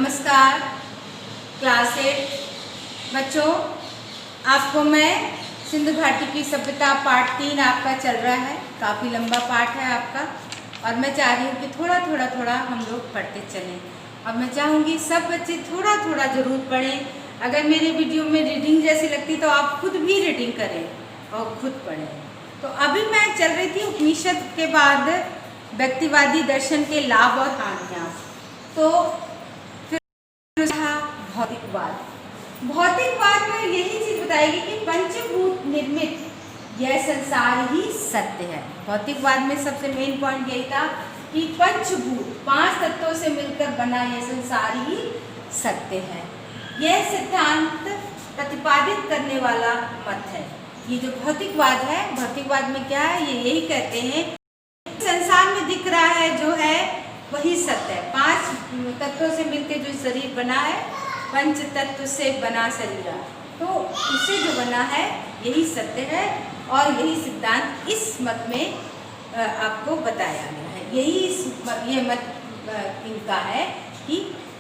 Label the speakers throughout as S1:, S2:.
S1: नमस्कार क्लास 8 बच्चों, आपको मैं सिंधु घाटी की सभ्यता पार्ट 3 आपका चल रहा है। काफ़ी लंबा पाठ है आपका और मैं चाह रही हूँ कि थोड़ा हम लोग पढ़ते चलें। अब मैं चाहूँगी सब बच्चे थोड़ा ज़रूर पढ़ें। अगर मेरे वीडियो में रीडिंग जैसी लगती तो आप खुद भी रीडिंग करें और खुद पढ़ें। तो अभी मैं चल रही थी उपनिषद के बाद व्यक्तिवादी दर्शन के लाभ और हानियाँ। तो भौतिकवाद में यही चीज बताएगी कि पंचभूत निर्मित यह संसार ही सत्य है। भौतिकवाद में सबसे मेन पॉइंट यही था कि पंचभूत 5 तत्वों से मिलकर बना यह संसार ही सत्य है। यह सिद्धांत प्रतिपादित करने वाला मत है। ये जो भौतिकवाद है, भौतिकवाद में क्या है, ये यही कहते हैं संसार में दिख रहा है जो है वही सत्य है। 5 तत्वों से मिलकर जो शरीर बना है, पंच तत्व से बना शरीर, तो इससे जो बना है यही सत्य है। और यही सिद्धांत इस मत में आपको बताया गया है। ये मत इनका है कि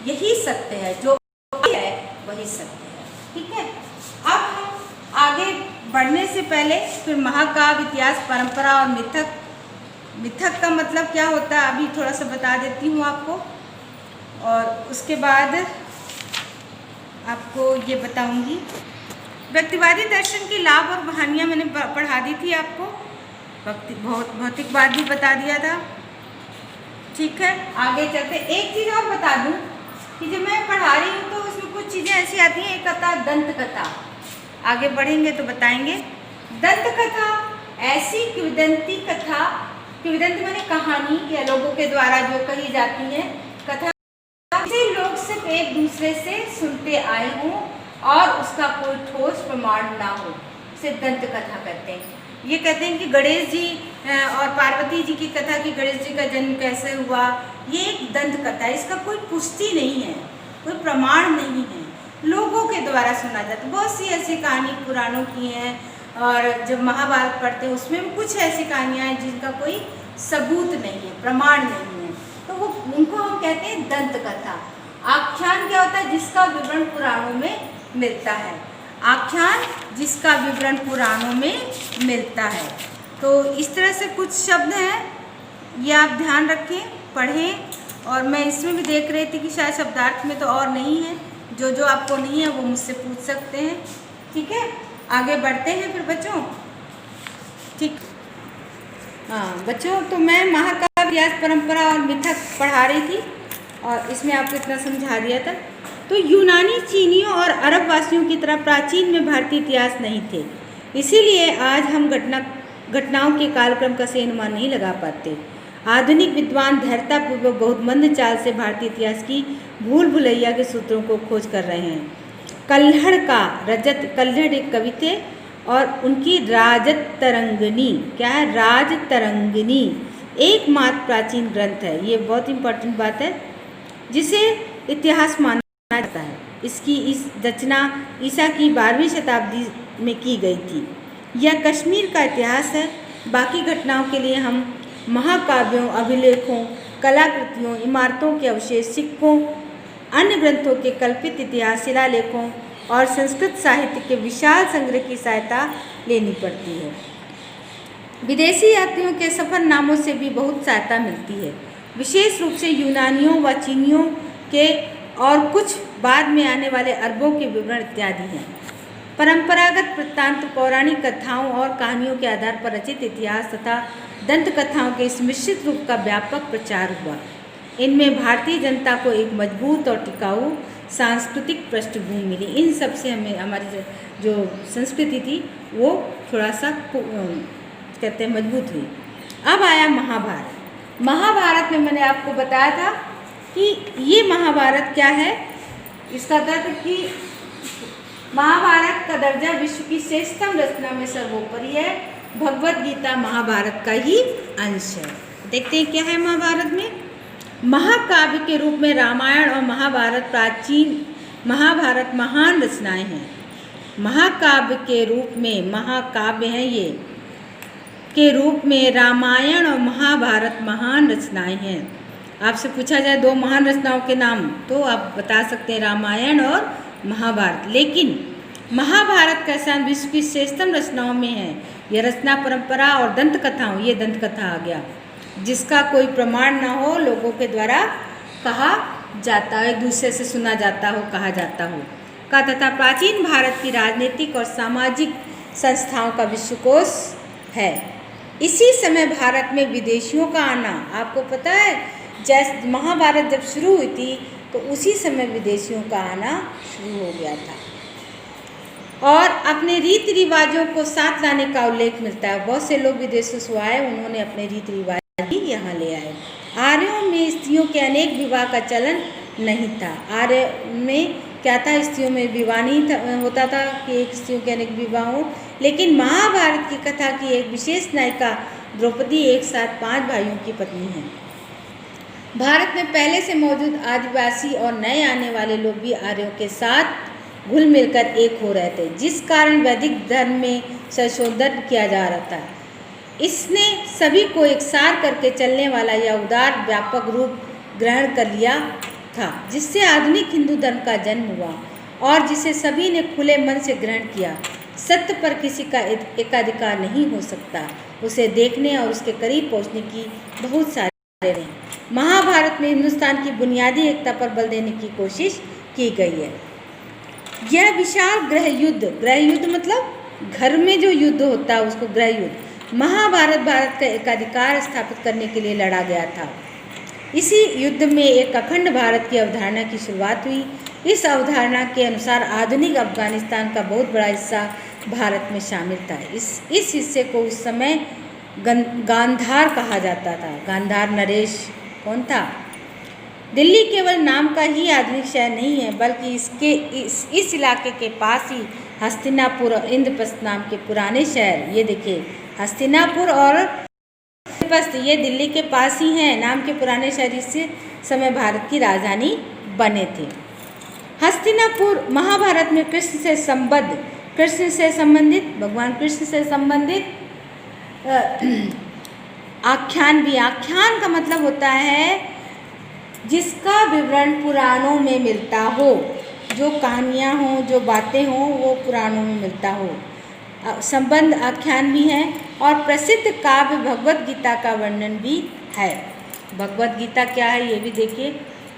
S1: यही सत्य है, जो है वही सत्य है। ठीक है, अब हम आगे बढ़ने से पहले फिर महाकाव्य, इतिहास, परंपरा और मिथक का मतलब क्या होता है अभी थोड़ा सा बता देती हूँ आपको, और उसके बाद आपको ये बताऊंगी। व्यक्तिवादी दर्शन के लाभ और कहानियाँ मैंने पढ़ा दी थी आपको, भौतिकवाद भी बता दिया था। ठीक है, आगे चलते। एक चीज़ और बता दूं कि जब मैं पढ़ा रही हूँ तो उसमें कुछ चीज़ें ऐसी आती हैं। एक आता दंत कथा, आगे बढ़ेंगे तो बताएंगे। दंत कथा ऐसी किंवदंती कथा, किंवदंती माने कहानी या लोगों के द्वारा जो कही जाती है कथा, लोग सिर्फ एक दूसरे से सुनते आए हों और उसका कोई ठोस प्रमाण ना हो, उसे दंत कथा कहते हैं। ये कहते हैं कि गणेश जी और पार्वती जी की कथा कि गणेश जी का जन्म कैसे हुआ, ये एक दंत कथा है। इसका कोई पुष्टि नहीं है, कोई प्रमाण नहीं है, लोगों के द्वारा सुना जाता है। बहुत सी ऐसी कहानी पुराणों की हैं, और जब महाभारत पढ़ते हैं उसमें कुछ ऐसी कहानियाँ हैं जिनका कोई सबूत नहीं है, प्रमाण नहीं है, तो वो उनको हम कहते हैं दंत कथा। आख्यान क्या होता है? जिसका विवरण पुराणों में मिलता है। आख्यान जिसका विवरण पुराणों में मिलता है। तो इस तरह से कुछ शब्द हैं, ये आप ध्यान रखें, पढ़ें। और मैं इसमें भी देख रही थी कि शायद शब्दार्थ में तो और नहीं है, जो आपको नहीं है वो मुझसे पूछ सकते हैं। ठीक है, आगे बढ़ते हैं फिर बच्चों। ठीक, हाँ बच्चों, तो मैं महाकाव्य, इतिहास, परंपरा और मिथक पढ़ा रही थी और इसमें आपको इतना समझा दिया था। तो यूनानी, चीनियों और अरब वासियों की तरह प्राचीन में भारतीय इतिहास नहीं थे, इसीलिए आज हम घटनाओं के कालक्रम का सही अनुमान नहीं लगा पाते। आधुनिक विद्वान धैर्यतापूर्वक बहुत मंद चाल से भारतीय इतिहास की भूल भुलैया के सूत्रों को खोज कर रहे हैं। कल्हड़ एक कवि थे और उनकी राजत तरंगिनी, क्या है? राज तरंगिनी एकमात्र प्राचीन ग्रंथ है। ये बहुत इंपॉर्टेंट बात है, जिसे इतिहास माना जाता है। इसकी इस रचना ईसा की 12वीं शताब्दी में की गई थी। यह कश्मीर का इतिहास है। बाकी घटनाओं के लिए हम महाकाव्यों, अभिलेखों, कलाकृतियों, इमारतों के अवशेष, सिक्कों, अन्य ग्रंथों के कल्पित इतिहास, शिलालेखों और संस्कृत साहित्य के विशाल संग्रह की सहायता लेनी पड़ती है। विदेशी यात्रियों के सफ़रनामों से भी बहुत सहायता मिलती है, विशेष रूप से यूनानियों व चीनियों के, और कुछ बाद में आने वाले अरबों के विवरण इत्यादि हैं। परंपरागत वृत्तांत, पौराणिक कथाओं और कहानियों के आधार पर रचित इतिहास तथा दंत कथाओं के इस मिश्रित रूप का व्यापक प्रचार हुआ। इनमें भारतीय जनता को एक मजबूत और टिकाऊ सांस्कृतिक पृष्ठभूमि मिली। इन सब से हमें हमारी जो संस्कृति थी वो थोड़ा सा कहते हैं मजबूत हुई। अब आया महाभारत। महाभारत में मैंने आपको बताया था कि ये महाभारत क्या है, इसका तर्क कि महाभारत का दर्जा विश्व की श्रेष्ठतम रचना में सर्वोपरि है। भगवत गीता महाभारत का ही अंश है। देखते हैं क्या है महाभारत में। महाकाव्य के रूप में रामायण और महाभारत महान रचनाएं हैं। महाकाव्य के रूप में, महाकाव्य हैं ये, के रूप में रामायण और महाभारत महान रचनाएं हैं। आपसे पूछा जाए दो महान रचनाओं के नाम तो आप बता सकते हैं रामायण और महाभारत। लेकिन महाभारत का स्थान विश्व की श्रेष्ठतम रचनाओं में है। यह रचना परंपरा और दंत कथाओं, ये दंत कथा आ गया, जिसका कोई प्रमाण ना हो, लोगों के द्वारा कहा जाता है, एक दूसरे से सुना जाता हो, कहा जाता हो का, तथा प्राचीन भारत की राजनीतिक और सामाजिक संस्थाओं का विश्वकोश है। इसी समय भारत में विदेशियों का आना, आपको पता है जैसे महाभारत जब शुरू हुई थी तो उसी समय विदेशियों का आना शुरू हो गया था। और अपने रीति रिवाजों को साथ लाने का उल्लेख मिलता है। बहुत से लोग विदेशों से आए, उन्होंने अपने रीति रिवाज ही यहाँ ले आए। आर्यों में स्त्रियों के अनेक विवाह का चलन नहीं था। आर्य में क्या था, स्त्रियों में विवाह नहीं होता था कि एक स्त्रियों के अनेक विवाह हों। लेकिन महाभारत की कथा की एक विशेष नायिका द्रौपदी एक साथ 5 भाइयों की पत्नी है। भारत में पहले से मौजूद आदिवासी और नए आने वाले लोग भी आर्यों के साथ घुल मिलकर एक हो रहे थे, जिस कारण वैदिक धर्म में संशोधन किया जा रहा था। इसने सभी को एक सार करके चलने वाला यह उदार व्यापक रूप ग्रहण कर लिया था, जिससे आधुनिक हिंदू धर्म का जन्म हुआ और जिसे सभी ने खुले मन से ग्रहण किया। सत्य पर किसी का एकाधिकार नहीं हो सकता, उसे देखने और उसके करीब पहुंचने की बहुत सारे हैं। महाभारत में हिंदुस्तान की बुनियादी एकता पर बल देने की कोशिश की गई है। यह विशाल गृह युद्ध मतलब घर में जो युद्ध होता है उसको गृह युद्ध, महाभारत भारत का एकाधिकार स्थापित करने के लिए लड़ा गया था। इसी युद्ध में एक अखंड भारत की अवधारणा की शुरुआत हुई। इस अवधारणा के अनुसार आधुनिक अफगानिस्तान का बहुत बड़ा हिस्सा भारत में शामिल था। इस हिस्से को उस समय गांधार कहा जाता था। गांधार नरेश कौन था? दिल्ली केवल नाम का ही आधुनिक शहर नहीं है, बल्कि इस इलाके के पास ही हस्तिनापुर और इंद्रप्रस्थ नाम के पुराने शहर, ये देखिए हस्तिनापुर और इंद्रप्रस्थ ये दिल्ली के पास ही हैं, नाम के पुराने शहर इस समय भारत की राजधानी बने थे। हस्तिनापुर महाभारत में कृष्ण से संबंधित भगवान कृष्ण से संबंधित आख्यान भी। आख्यान का मतलब होता है जिसका विवरण पुराणों में मिलता हो, जो कहानियाँ हों, जो बातें हों, वो पुराणों में मिलता हो। संबंध आख्यान भी हैं और प्रसिद्ध काव्य भगवत गीता का वर्णन भी है। भगवत गीता क्या है ये भी देखिए।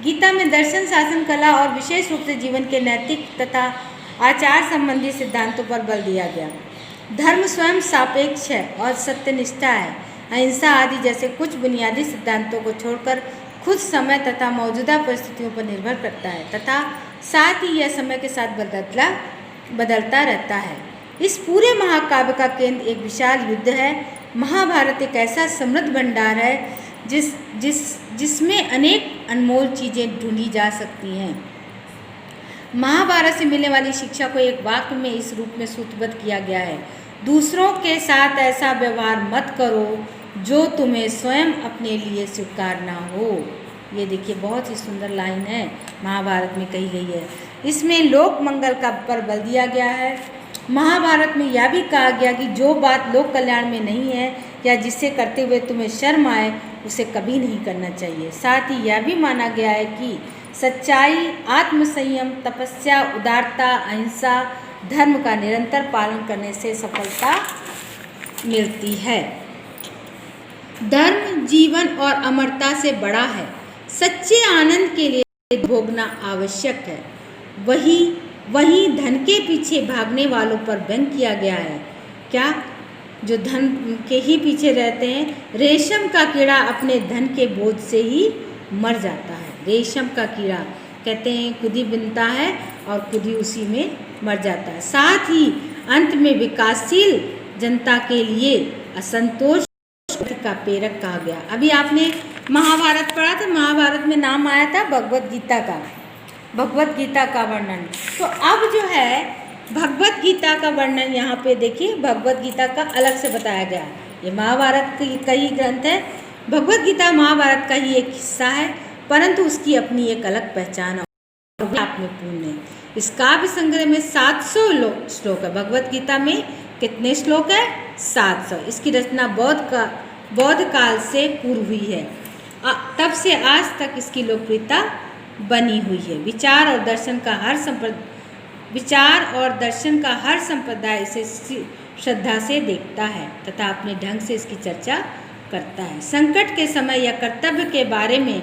S1: गीता में दर्शन, शासन कला और विशेष रूप से जीवन के नैतिक तथा आचार संबंधी सिद्धांतों पर बल दिया गया। धर्म स्वयं सापेक्ष है और सत्यनिष्ठा है। अहिंसा आदि जैसे कुछ बुनियादी सिद्धांतों को छोड़कर खुद समय तथा मौजूदा परिस्थितियों पर निर्भर करता है तथा साथ ही यह समय के साथ बदलता रहता है। इस पूरे महाकाव्य का केंद्र एक विशाल युद्ध है। महाभारत एक ऐसा समृद्ध भंडार है जिसमें अनेक अनमोल चीज़ें ढूंढी जा सकती हैं। महाभारत से मिलने वाली शिक्षा को एक वाक्य में इस रूप में सूत्रबद्ध किया गया है: दूसरों के साथ ऐसा व्यवहार मत करो जो तुम्हें स्वयं अपने लिए स्वीकार ना हो। ये देखिए बहुत ही सुंदर लाइन है, महाभारत में कही गई है। इसमें लोक मंगल का पर बल दिया गया है। महाभारत में यह भी कहा गया कि जो बात लोक कल्याण में नहीं है या जिसे करते हुए तुम्हें शर्म आए उसे कभी नहीं करना चाहिए। साथ ही यह भी माना गया है कि सच्चाई, आत्मसंयम, तपस्या, उदारता, अहिंसा, धर्म का निरंतर पालन करने से सफलता मिलती है। धर्म जीवन और अमरता से बड़ा है। सच्चे आनंद के लिए भोगना आवश्यक है। वही धन के पीछे भागने वालों पर व्यंग किया गया है। क्या? जो धन के ही पीछे रहते हैं। रेशम का कीड़ा अपने धन के बोझ से ही मर जाता है। रेशम का कीड़ा कहते हैं खुद ही बिनता है और खुद ही उसी में मर जाता है। साथ ही अंत में विकासशील जनता के लिए असंतोष का प्रेरक कहा गया। अभी आपने महाभारत पढ़ा था, महाभारत में नाम आया था भगवत गीता का, भगवत गीता का वर्णन। तो अब जो है भगवत गीता का वर्णन यहाँ पे देखिए, भगवत गीता का अलग से बताया गया। ये महाभारत का ही ग्रंथ है। भगवत गीता महाभारत का ही एक हिस्सा है, परंतु उसकी अपनी एक अलग पहचान और आप में पूर्ण है। इस काव्य संग्रह में 700 श्लोक है। भगवत गीता में कितने श्लोक है? 700। इसकी रचना बौद्ध काल से पूर्व हुई है। तब से आज तक इसकी लोकप्रियता बनी हुई है। विचार और दर्शन का हर संप्रदाय इसे श्रद्धा से देखता है तथा अपने ढंग से इसकी चर्चा करता है। संकट के समय या कर्तव्य के बारे में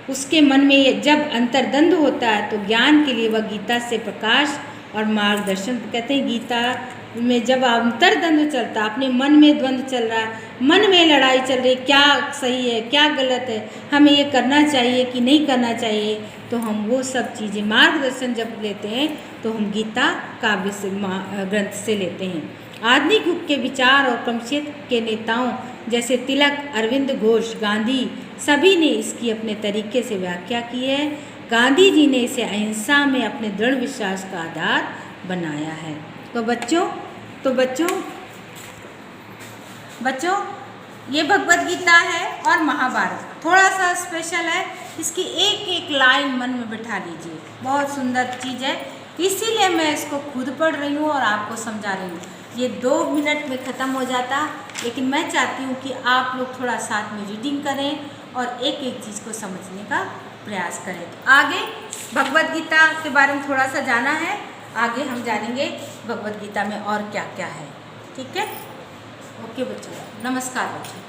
S1: उसके मन में जब अंतर्द्वंद होता है तो ज्ञान के लिए वह गीता से प्रकाश और मार्गदर्शन कहते हैं। गीता में जब अंतर्द्वंद चलता, अपने मन में द्वंद्व चल रहा है, मन में लड़ाई चल रही, क्या सही है क्या गलत है, हमें ये करना चाहिए कि नहीं करना चाहिए, तो हम वो सब चीज़ें मार्गदर्शन जब लेते हैं तो हम गीता काव्य से ग्रंथ से लेते हैं। आधुनिक युग के विचार और क्रमक्षेत्र के नेताओं जैसे तिलक, अरविंद घोष, गांधी सभी ने इसकी अपने तरीके से व्याख्या की है। गांधी जी ने इसे अहिंसा में अपने दृढ़ विश्वास का आधार बनाया है। तो बच्चों ये भगवत गीता है और महाभारत थोड़ा सा स्पेशल है, इसकी एक एक लाइन मन में बिठा लीजिए, बहुत सुंदर चीज़ है, इसीलिए मैं इसको खुद पढ़ रही हूँ और आपको समझा रही हूँ। ये 2 मिनट में ख़त्म हो जाता, लेकिन मैं चाहती हूँ कि आप लोग थोड़ा साथ में रीडिंग करें और एक एक चीज़ को समझने का प्रयास करें। तो आगे भगवत गीता के बारे में थोड़ा सा जाना है, आगे हम जानेंगे भगवत गीता में और क्या क्या है। ठीक है, ओके बच्चों, नमस्कार बच्चों।